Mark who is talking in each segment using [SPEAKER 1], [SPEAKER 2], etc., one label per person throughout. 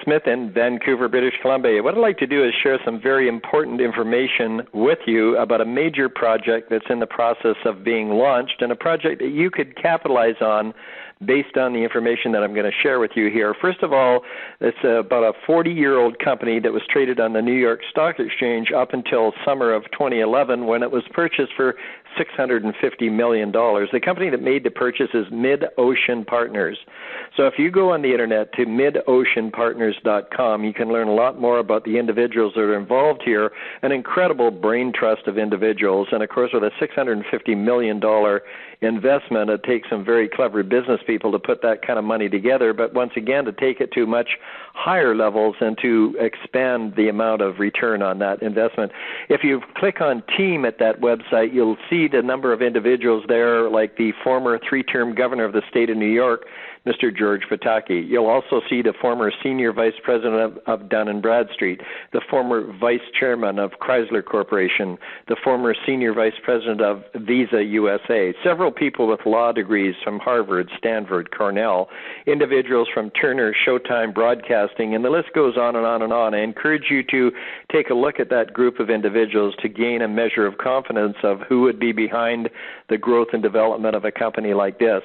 [SPEAKER 1] Smith in Vancouver, British Columbia. What I'd like to do is share some very important information with you about a major project that's in the process of being launched, and a project that you could capitalize on based on the information that I'm going to share with you here. First of all, it's about a 40-year-old company that was traded on the New York Stock Exchange up until summer of 2011, when it was purchased for $650 million. The company that made the purchase is Mid-Ocean Partners. So if you go on the internet to midoceanpartners.com, you can learn a lot more about the individuals that are involved here, an incredible brain trust of individuals. And of course, with a $650 million investment, it takes some very clever business people to put that kind of money together, but once again, to take it to much higher levels and to expand the amount of return on that investment. If you click on team at that website, you'll see the number of individuals there, like the former 3-term governor of the state of New York, Mr. George Pataki. You'll also see the former senior vice president of Dun & Bradstreet, the former vice chairman of Chrysler Corporation, the former senior vice president of Visa USA, several people with law degrees from Harvard, Stanford, Cornell, individuals from Turner, Showtime Broadcasting, and the list goes on and on and on. I encourage you to take a look at that group of individuals to gain a measure of confidence of who would be behind the growth and development of a company like this.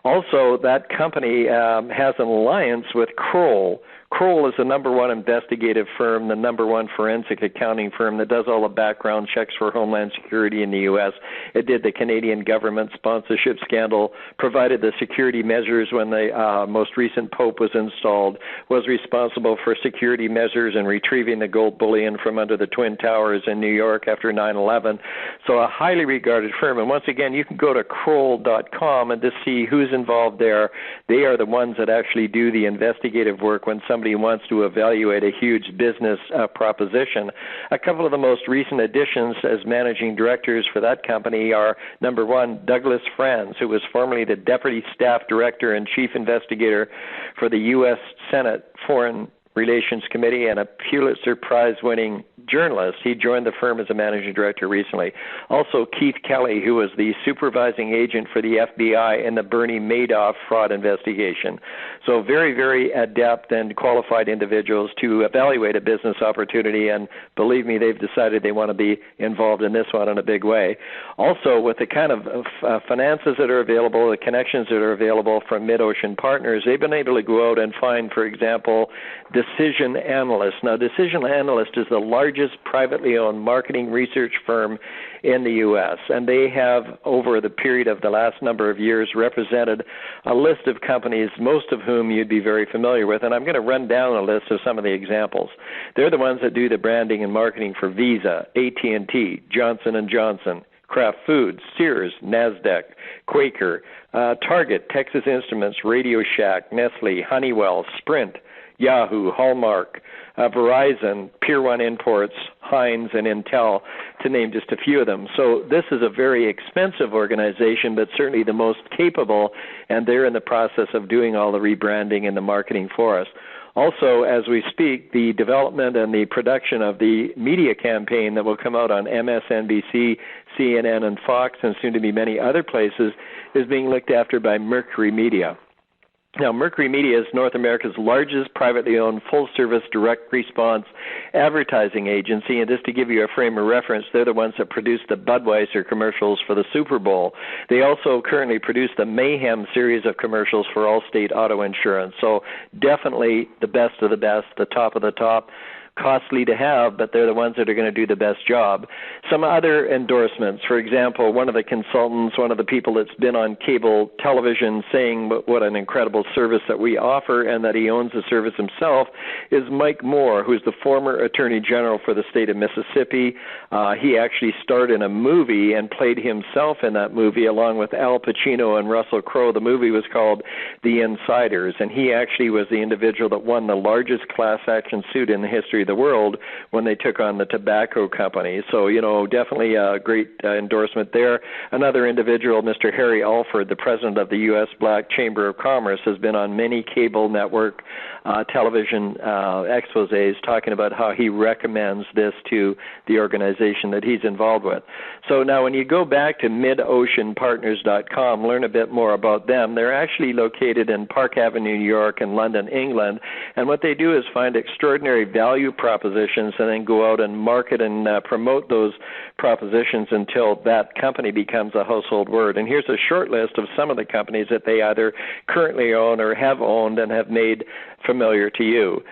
[SPEAKER 1] Also, that company has an alliance with Kroll. Kroll is the number one investigative firm, the number one forensic accounting firm that does all the background checks for Homeland Security in the U.S. It did the Canadian government sponsorship scandal, provided the security measures when the most recent Pope was installed, was responsible for security measures and retrieving the gold bullion from under the Twin Towers in New York after 9/11. So a highly regarded firm. And once again, you can go to Kroll.com and to see who's involved there. They are the ones that actually do the investigative work when somebody wants to evaluate a huge business proposition. A couple of the most recent additions as managing directors for that company are, number one, Douglas Franz, who was formerly the Deputy Staff Director and Chief Investigator for the U.S. Senate Foreign Relations Committee and a Pulitzer Prize-winning journalist. He joined the firm as a managing director recently. Also, Keith Kelly, who was the supervising agent for the FBI in the Bernie Madoff fraud investigation. So very, very adept and qualified individuals to evaluate a business opportunity, and believe me, they've decided they want to be involved in this one in a big way. Also, with the kind of finances that are available, the connections that are available from Mid-Ocean Partners, they've been able to go out and find, for example, Decision Analyst. Now, Decision Analyst is the largest privately owned marketing research firm in the U.S., and they have, over the period of the last number of years, represented a list of companies, most of whom you'd be very familiar with, and I'm going to run down a list of some of the examples. They're the ones that do the branding and marketing for Visa, AT&T, Johnson & Johnson, Kraft Foods, Sears, NASDAQ, Quaker, Target, Texas Instruments, Radio Shack, Nestle, Honeywell, Sprint, Yahoo, Hallmark, Verizon, Pier 1 Imports, Heinz, and Intel, to name just a few of them. So this is a very expensive organization, but certainly the most capable, and they're in the process of doing all the rebranding and the marketing for us. Also, as we speak, the development and the production of the media campaign that will come out on MSNBC, CNN, and Fox, and soon to be many other places, is being looked after by Mercury Media. Now, Mercury Media is North America's largest privately owned full-service direct response advertising agency, and just to give you a frame of reference, they're the ones that produce the Budweiser commercials for the Super Bowl. They also currently produce the Mayhem series of commercials for Allstate Auto Insurance, so definitely the best of the best, the top of the top. Costly to have, but they're the ones that are going to do the best job. Some other endorsements, for example, one of the consultants, one of the people that's been on cable television saying what an incredible service that we offer and that he owns the service himself, is Mike Moore, who's the former Attorney General for the state of Mississippi. He actually starred in a movie and played himself in that movie along with Al Pacino and Russell Crowe. The movie was called The Insiders, and he actually was the individual that won the largest class action suit in the history of the world when they took on the tobacco company. So, definitely a great endorsement there. Another individual, Mr. Harry Alford, the president of the U.S. Black Chamber of Commerce, has been on many cable network television exposés talking about how he recommends this to the organization that he's involved with. So now when you go back to midoceanpartners.com, learn a bit more about them. They're actually located in Park Avenue, New York, and London, England. And what they do is find extraordinary value propositions and then go out and market and promote those propositions until that company becomes a household word. And here's a short list of some of the companies that they either currently own or have owned and have made familiar to you.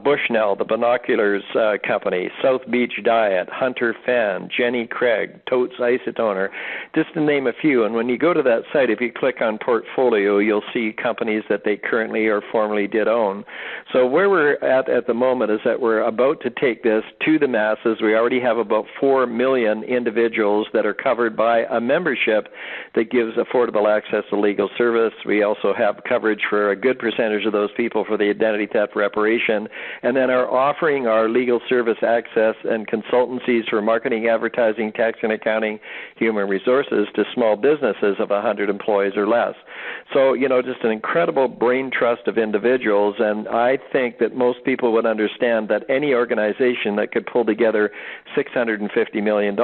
[SPEAKER 1] Bushnell, the binoculars company, South Beach Diet, Hunter Fan, Jenny Craig, Totes Isotoner, just to name a few. And when you go to that site, if you click on portfolio, you'll see companies that they currently or formerly did own. So where we're at the moment is that we're about to take this to the masses. We already have about 4 million individuals that are covered by a membership that gives affordable access to legal service. We also have coverage for a good percentage of those people for the identity theft reparation, and then are offering our legal service access and consultancies for marketing, advertising, tax and accounting, human resources to small businesses of 100 employees or less. So, just an incredible brain trust of individuals, and I think that most people would understand that any organization that could pull together $650 million,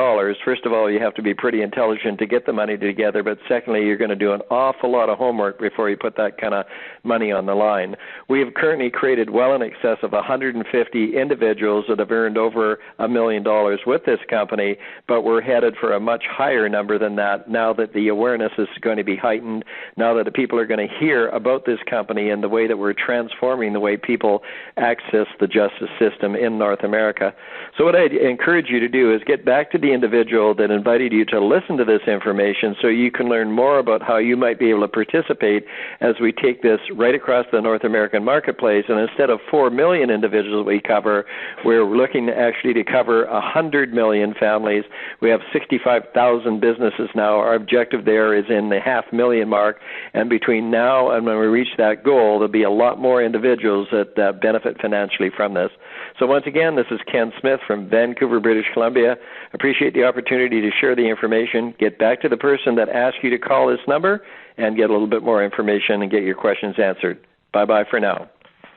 [SPEAKER 1] first of all, you have to be pretty intelligent to get the money together, but secondly, you're going to do an awful lot of homework before you put that kind of money on the line. We have currently created well in excess of 150 individuals that have earned over $1 million with this company, but we're headed for a much higher number than that now that the awareness is going to be heightened, now that the people are going to hear about this company and the way that we're transforming the way people access the justice system in North America. So what I encourage you to do is get back to the individual that invited you to listen to this information so you can learn more about how you might be able to participate as we take this right across the North American marketplace. And instead of 4 million individuals we cover, we're looking actually to cover 100 million families. We have 65,000 businesses now. Our objective there is in the 500,000 mark, and between now and when we reach that goal, there'll be a lot more individuals that benefit financially from this. So once again, this is Ken Smith from Vancouver, British Columbia. Appreciate the opportunity to share the information. Get back to the person that asked you to call this number and get a little bit more information and get your questions answered. Bye-bye for now.